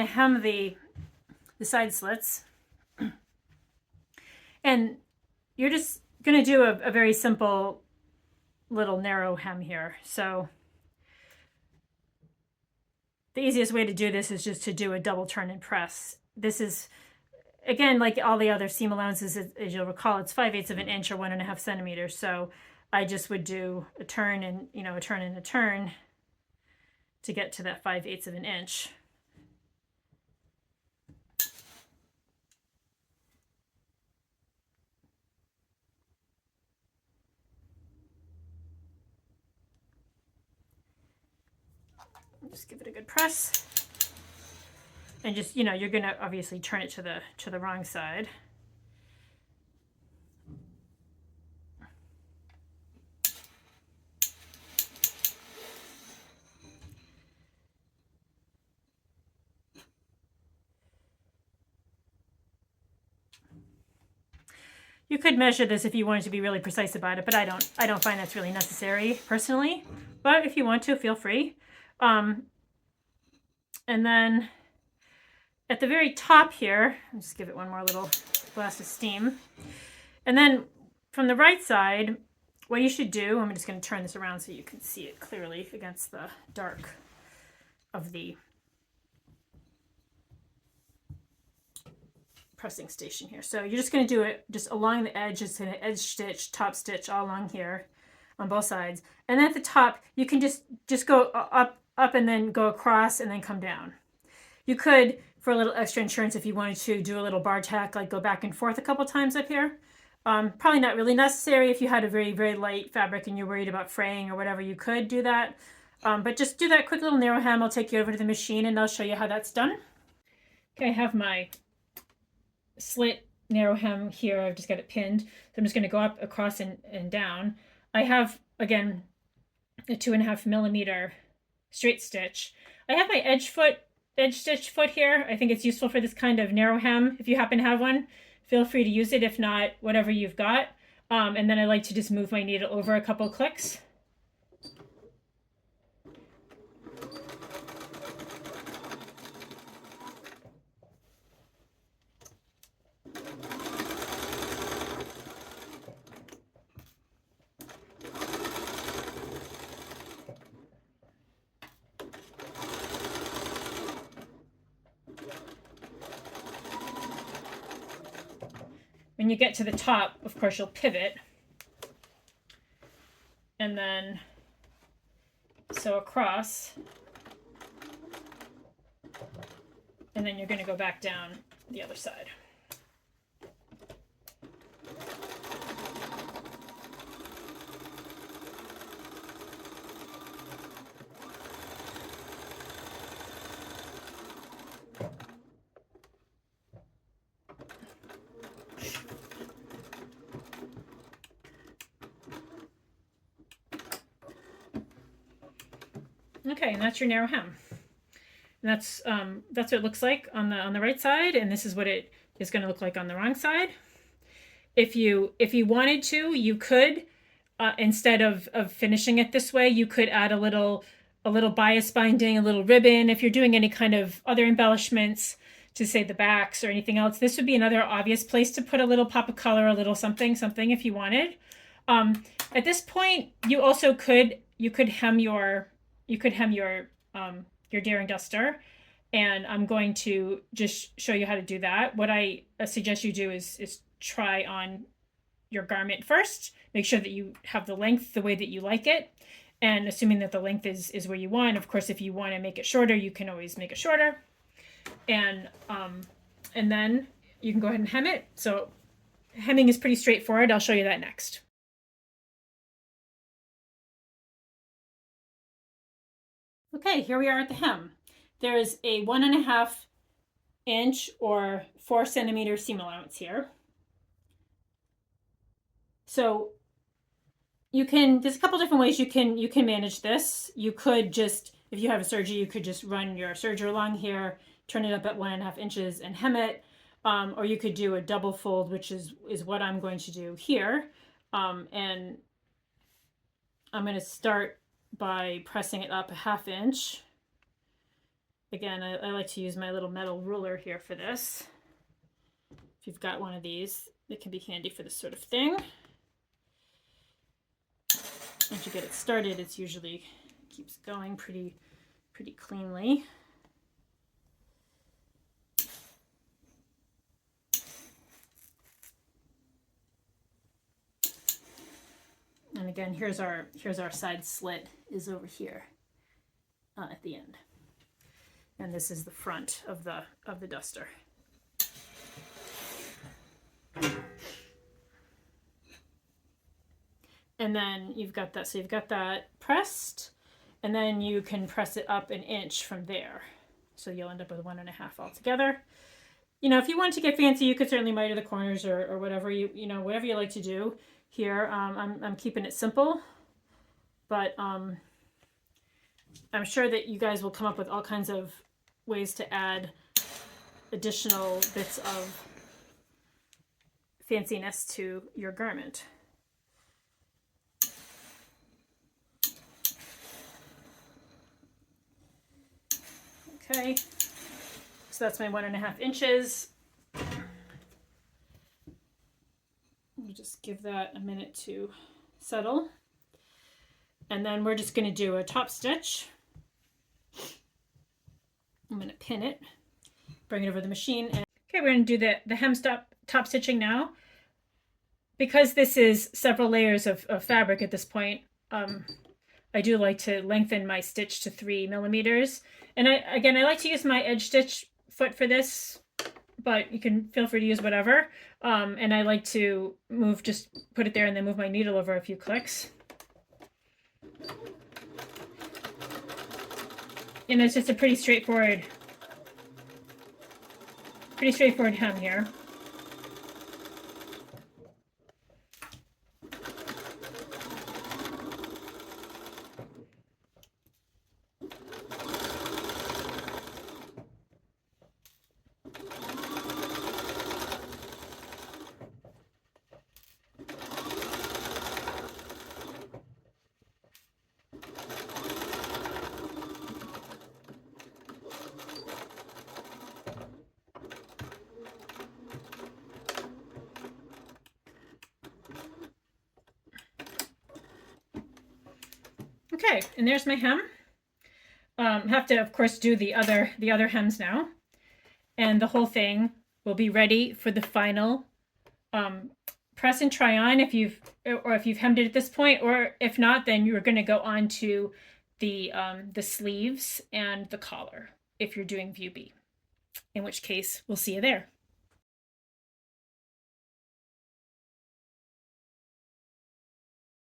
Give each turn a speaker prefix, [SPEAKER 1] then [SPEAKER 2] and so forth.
[SPEAKER 1] to hem the side slits. And you're just going to do a very simple little narrow hem here. So the easiest way to do this is just to do a double turn and press. This is, again, like all the other seam allowances, as you'll recall, it's 5/8 of an inch or 1.5 centimeters. So I just would do a turn and, a turn and a turn to get to that 5/8 of an inch. Just give it a good press. And just, you're going to obviously turn it to the wrong side. You could measure this if you wanted to be really precise about it, but I don't find that's really necessary personally. But if you want to, feel free. And then at the very top here, I'll just give it one more little blast of steam. And then from the right side, what you should do, I'm just going to turn this around so you can see it clearly against the dark of the pressing station here. So you're just going to do it just along the edge, just going to edge stitch, top stitch all along here on both sides. And then at the top, you can just go up and then go across and then come down. You could, for a little extra insurance, if you wanted to do a little bar tack, like go back and forth a couple times up here. Probably not really necessary. If you had a very, very light fabric and you're worried about fraying or whatever, you could do that. But just do that quick little narrow hem. I'll take you over to the machine and I'll show you how that's done. Okay, I have my slit narrow hem here. I've just got it pinned. So I'm just going to go up, across, and down. I have, again, a 2.5 millimeter straight stitch. I have my edge stitch foot here. I think it's useful for this kind of narrow hem. If you happen to have one, feel free to use it. If not, whatever you've got. And then I like to just move my needle over a couple clicks. When you get to the top, of course, you'll pivot. And then sew across. And then you're going to go back down the other side. Okay, and that's your narrow hem. And that's what it looks like on the right side, and this is what it is going to look like on the wrong side. If you wanted to, you could instead of finishing it this way, you could add a little bias binding, a little ribbon. If you're doing any kind of other embellishments to say the backs or anything else, this would be another obvious place to put a little pop of color, a little something if you wanted. At this point, you also could hem your Daring Duster, and I'm going to just show you how to do that. What I suggest you do is try on your garment first. Make sure that you have the length the way that you like it, and assuming that the length is where you want. Of course, if you want to make it shorter, you can always make it shorter, and then you can go ahead and hem it. So hemming is pretty straightforward. I'll show you that next. Okay, here we are at the hem. There is a 1.5 inch or 4 centimeter seam allowance here. So there's a couple different ways you can manage this. You could just, if you have a serger, you could just run your serger along here, turn it up at 1.5 inches and hem it. Or you could do a double fold, which is what I'm going to do here. And I'm going to start by pressing it up a 1/2 inch. again, I like to use my little metal ruler here for this. If you've got one of these, it can be handy for this sort of thing. Once you get it started, it's usually keeps going pretty cleanly. And again, here's our side slit is over here at the end, and this is the front of the duster. And then you've got that. So you've got that pressed, and then you can press it up an inch from there. So you'll end up with 1.5 altogether. You know, if you want to get fancy, you could certainly miter the corners or whatever you know, whatever you like to do. Here, I'm keeping it simple, but I'm sure that you guys will come up with all kinds of ways to add additional bits of fanciness to your garment. Okay, so that's my 1.5 inches. You just give that a minute to settle. And then we're just going to do a top stitch. I'm going to pin it, bring it over the machine. And okay, we're going to do the hem top stitching now. Because this is several layers of fabric at this point, I do like to lengthen my stitch to 3 millimeters. And I like to use my edge stitch foot for this, but you can feel free to use whatever. And I like to just put it there and then move my needle over a few clicks. And it's just a pretty straightforward hem here. Okay, and there's my hem. Have to, of course, do the other hems now, and the whole thing will be ready for the final press and try on if you've hemmed it at this point, or if not, then you're going to go on to the sleeves and the collar if you're doing view B, in which case we'll see you there.